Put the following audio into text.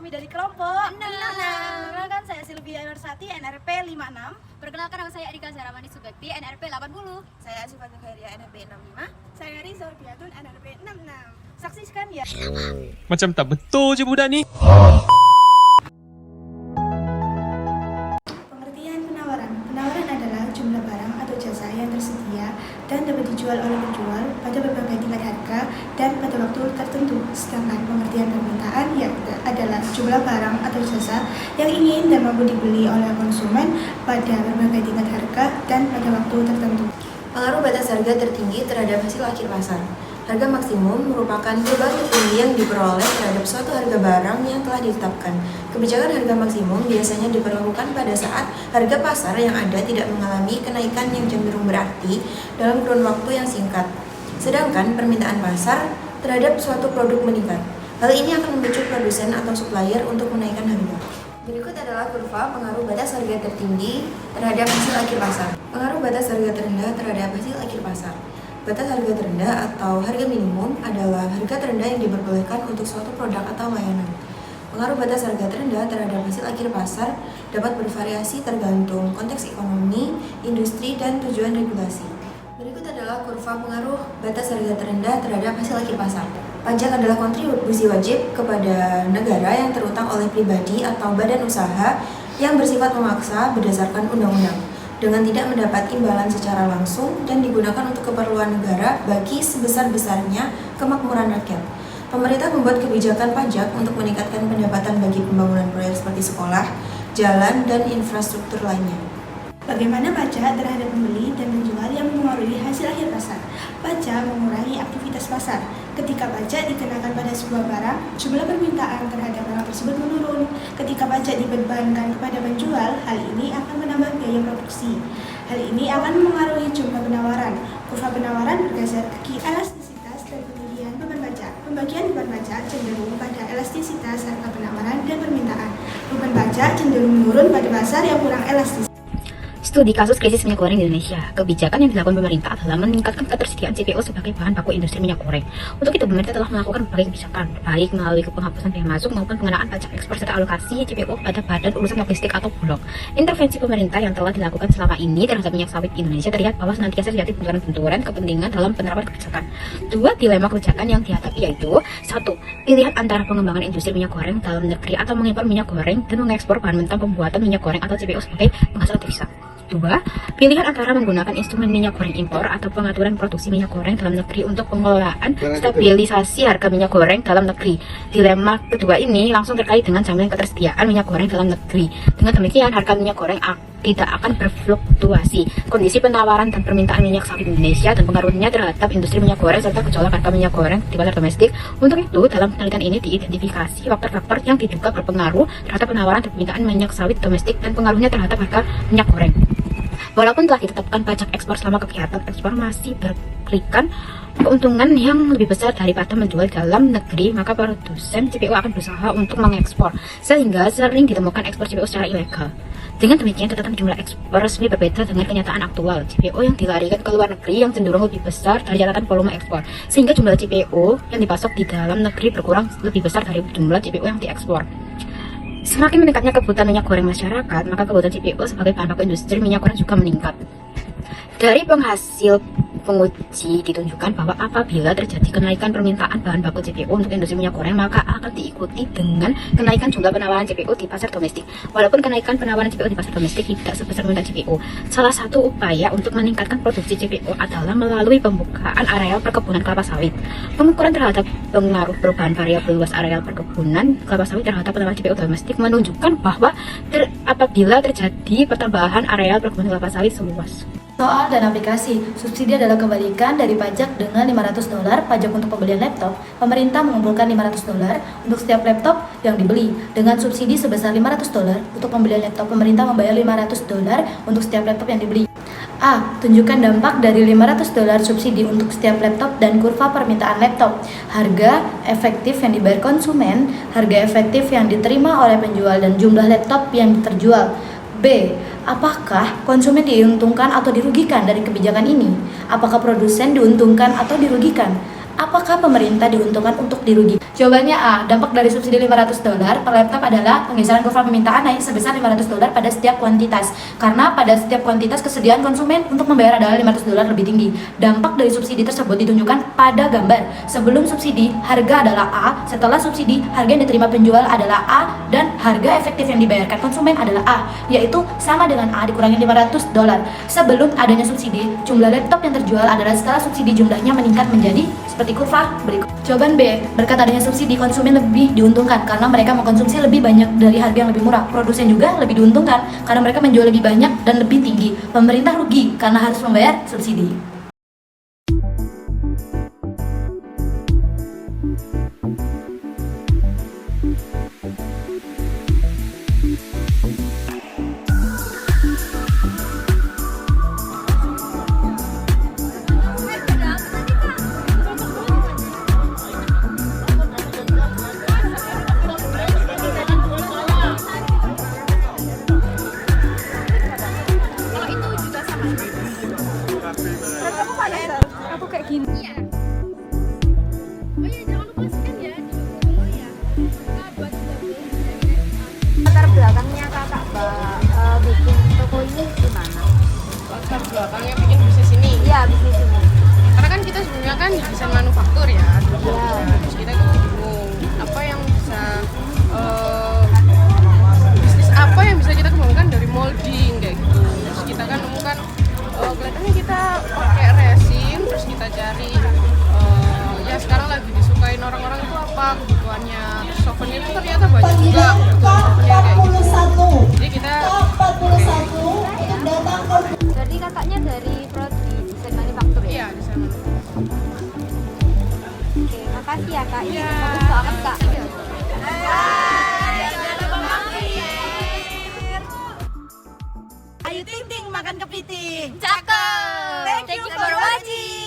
kami dari kelompok 66. Perkenalkan, saya Sylvia Nursati, NRP 56. Perkenalkan, nama saya Erika Zaramani Sugakti, NRP 80. Saya Sifat Khairia, NRP 65. Saya Rizal Piatun, NRP 66. Saksikan ya. Macam tak betul je budak ni. Pengertian penawaran. Penawaran adalah jumlah barang atau jasa yang tersedia dan dapat dijual oleh penjual pada berbagai tingkat harga dan pada waktu tertentu. Sedangkan pengertian permintaan adalah jumlah barang atau jasa yang ingin dan mampu dibeli oleh konsumen pada berbagai tingkat harga dan pada waktu tertentu. Pengaruh batas harga tertinggi terhadap hasil akhir pasar. Harga maksimum merupakan beban tertinggi yang diperoleh terhadap suatu harga barang yang telah ditetapkan. Kebijakan harga maksimum biasanya diberlakukan pada saat harga pasar yang ada tidak mengalami kenaikan yang cenderung berarti dalam kurun waktu yang singkat. Sedangkan permintaan pasar terhadap suatu produk meningkat. Hal ini akan memicu produsen atau supplier untuk menaikkan harga. Berikut adalah kurva pengaruh batas harga tertinggi terhadap hasil akhir pasar. Pengaruh batas harga terendah terhadap hasil akhir pasar. Batas harga terendah atau harga minimum adalah harga terendah yang diperbolehkan untuk suatu produk atau layanan. Pengaruh batas harga terendah terhadap hasil akhir pasar dapat bervariasi tergantung konteks ekonomi, industri, dan tujuan regulasi. Berikut adalah kurva pengaruh batas harga terendah terhadap hasil akhir pasar. Pajak adalah kontribusi wajib kepada negara yang terutang oleh pribadi atau badan usaha yang bersifat memaksa berdasarkan undang-undang, dengan tidak mendapat imbalan secara langsung dan digunakan untuk keperluan negara bagi sebesar-besarnya kemakmuran rakyat. Pemerintah membuat kebijakan pajak untuk meningkatkan pendapatan bagi pembangunan proyek seperti sekolah, jalan, dan infrastruktur lainnya. Bagaimana pajak terhadap pembeli dan penjual yang mempengaruhi hasil akhir pasar? Pajak mengurangi aktivitas pasar. Ketika pajak dikenakan pada sebuah barang, jumlah permintaan terhadap barang tersebut menurun. Ketika pajak dibebankan kepada penjual, hal ini akan menambah biaya produksi. Hal ini akan mempengaruhi jumlah penawaran. Kurva penawaran bergeser ke kiri. Elastisitas dan pembagian beban pajak. Pembagian beban pajak cenderung pada elastisitas harga penawaran dan permintaan. Beban pajak cenderung menurun pada pasar yang kurang elastis. Studi kasus krisis minyak goreng di Indonesia. Kebijakan yang dilakukan pemerintah adalah meningkatkan ketersediaan CPO sebagai bahan baku industri minyak goreng. Untuk itu, pemerintah telah melakukan berbagai kebijakan, baik melalui penghapusan bea masuk maupun pengenaan pajak ekspor serta alokasi CPO pada badan urusan logistik atau bulog. Intervensi pemerintah yang telah dilakukan selama ini terhadap minyak sawit Indonesia terlihat bahwa senantiasa terjadi benturan-benturan kepentingan dalam penerapan kebijakan. Dua dilema kebijakan yang dihadapi yaitu: 1. Pilihan antara pengembangan industri minyak goreng dalam negeri atau mengimpor minyak goreng dan mengekspor bahan mentah pembuatan minyak goreng atau CPO sebagai penghasil devisa. 2. Pilihan antara menggunakan instrumen minyak goreng impor atau pengaturan produksi minyak goreng dalam negeri untuk pengelolaan stabilisasi harga minyak goreng dalam negeri. Dilema kedua ini langsung terkait dengan jaminan ketersediaan minyak goreng dalam negeri. Dengan demikian, harga minyak goreng tidak akan berfluktuasi. Kondisi penawaran dan permintaan minyak sawit Indonesia dan pengaruhnya terhadap industri minyak goreng serta gejolak harga minyak goreng di pasar domestik. Untuk itu, dalam penelitian ini diidentifikasi faktor-faktor yang diduga berpengaruh terhadap penawaran dan permintaan minyak sawit domestik dan pengaruhnya terhadap harga minyak goreng. Walaupun telah ditetapkan pajak ekspor selama kegiatan ekspor masih memberikan keuntungan yang lebih besar daripada menjual dalam negeri, maka produsen CPO akan berusaha untuk mengekspor, sehingga sering ditemukan ekspor CPO secara ilegal. Dengan demikian, catatan jumlah ekspor resmi berbeda dengan kenyataan aktual. CPO yang dilarikan ke luar negeri yang cenderung lebih besar dari catatan volume ekspor, sehingga jumlah CPO yang dipasok di dalam negeri berkurang lebih besar dari jumlah CPO yang diekspor. Semakin meningkatnya kebutuhan minyak goreng masyarakat, maka kebutuhan CPO sebagai bahan baku industri minyak goreng juga meningkat. Dari penghasil penguji ditunjukkan bahwa apabila terjadi kenaikan permintaan bahan baku CPO untuk industri minyak goreng, maka akan diikuti dengan kenaikan jumlah penawaran CPO di pasar domestik. Walaupun kenaikan penawaran CPO di pasar domestik tidak sebesar permintaan CPO. Salah satu upaya untuk meningkatkan produksi CPO adalah melalui pembukaan areal perkebunan kelapa sawit. Pengukuran terhadap pengaruh perubahan variabel luas areal perkebunan kelapa sawit terhadap penawaran CPO domestik menunjukkan bahwa apabila terjadi pertambahan areal perkebunan kelapa sawit seluas. Soal dan aplikasi, subsidi adalah kebalikan dari pajak dengan $500 pajak untuk pembelian laptop. Pemerintah mengumpulkan $500 untuk setiap laptop yang dibeli. Dengan subsidi sebesar $500 untuk pembelian laptop, pemerintah membayar $500 untuk setiap laptop yang dibeli. A. Tunjukkan dampak dari $500 subsidi untuk setiap laptop dan kurva permintaan laptop. Harga efektif yang dibayar konsumen, harga efektif yang diterima oleh penjual, dan jumlah laptop yang terjual. B. Apakah konsumen diuntungkan atau dirugikan dari kebijakan ini? Apakah produsen diuntungkan atau dirugikan? Apakah pemerintah diuntungkan untuk dirugikan? Jawabannya A. Dampak dari subsidi $500 per laptop adalah penggeseran kurva permintaan naik sebesar $500 pada setiap kuantitas. Karena pada setiap kuantitas kesediaan konsumen untuk membayar adalah $500 lebih tinggi. Dampak dari subsidi tersebut ditunjukkan pada gambar. Sebelum subsidi, harga adalah A. Setelah subsidi, harga yang diterima penjual adalah A. Dan harga efektif yang dibayarkan konsumen adalah A, yaitu sama dengan A dikurangi $500. Sebelum adanya subsidi, jumlah laptop yang terjual adalah setelah subsidi jumlahnya meningkat menjadi seperti kurva berikut. Jawaban B. Berkat adanya subsidi, konsumen lebih diuntungkan karena mereka mengkonsumsi lebih banyak dari harga yang lebih murah. Produsen juga lebih diuntungkan karena mereka menjual lebih banyak dan lebih tinggi. Pemerintah rugi karena harus membayar subsidi. Aku kayak gini. Iya. Oh iya, jangan lupa scan ya. Latar belakangnya kakak bikin toko ini gimana? Latar belakangnya bikin bisnis ini. Iya, bisnis ini. Karena kan kita sebenarnya kan desain manufaktur ya. Terus kita tuh bingung apa yang bisa bisnis apa yang bisa kita kembangkan dari molding kayak gitu. Terus kita kan nemukan kelihatannya kita pakai resin, terus kita cari ya sekarang lagi disukain orang-orang itu apa kebutuhannya. Terus souvenir itu ternyata banyak juga kebutuhan souvenir kayak gitu. Jadi kita Jadi kakaknya dari prodi desain manufaktur ya? iya desain manufaktur. Oke, makasih ya kak. Ini Iya. bagus banget kak. Ayo ting ting makan kepiting. Cakep. Thank you for watching.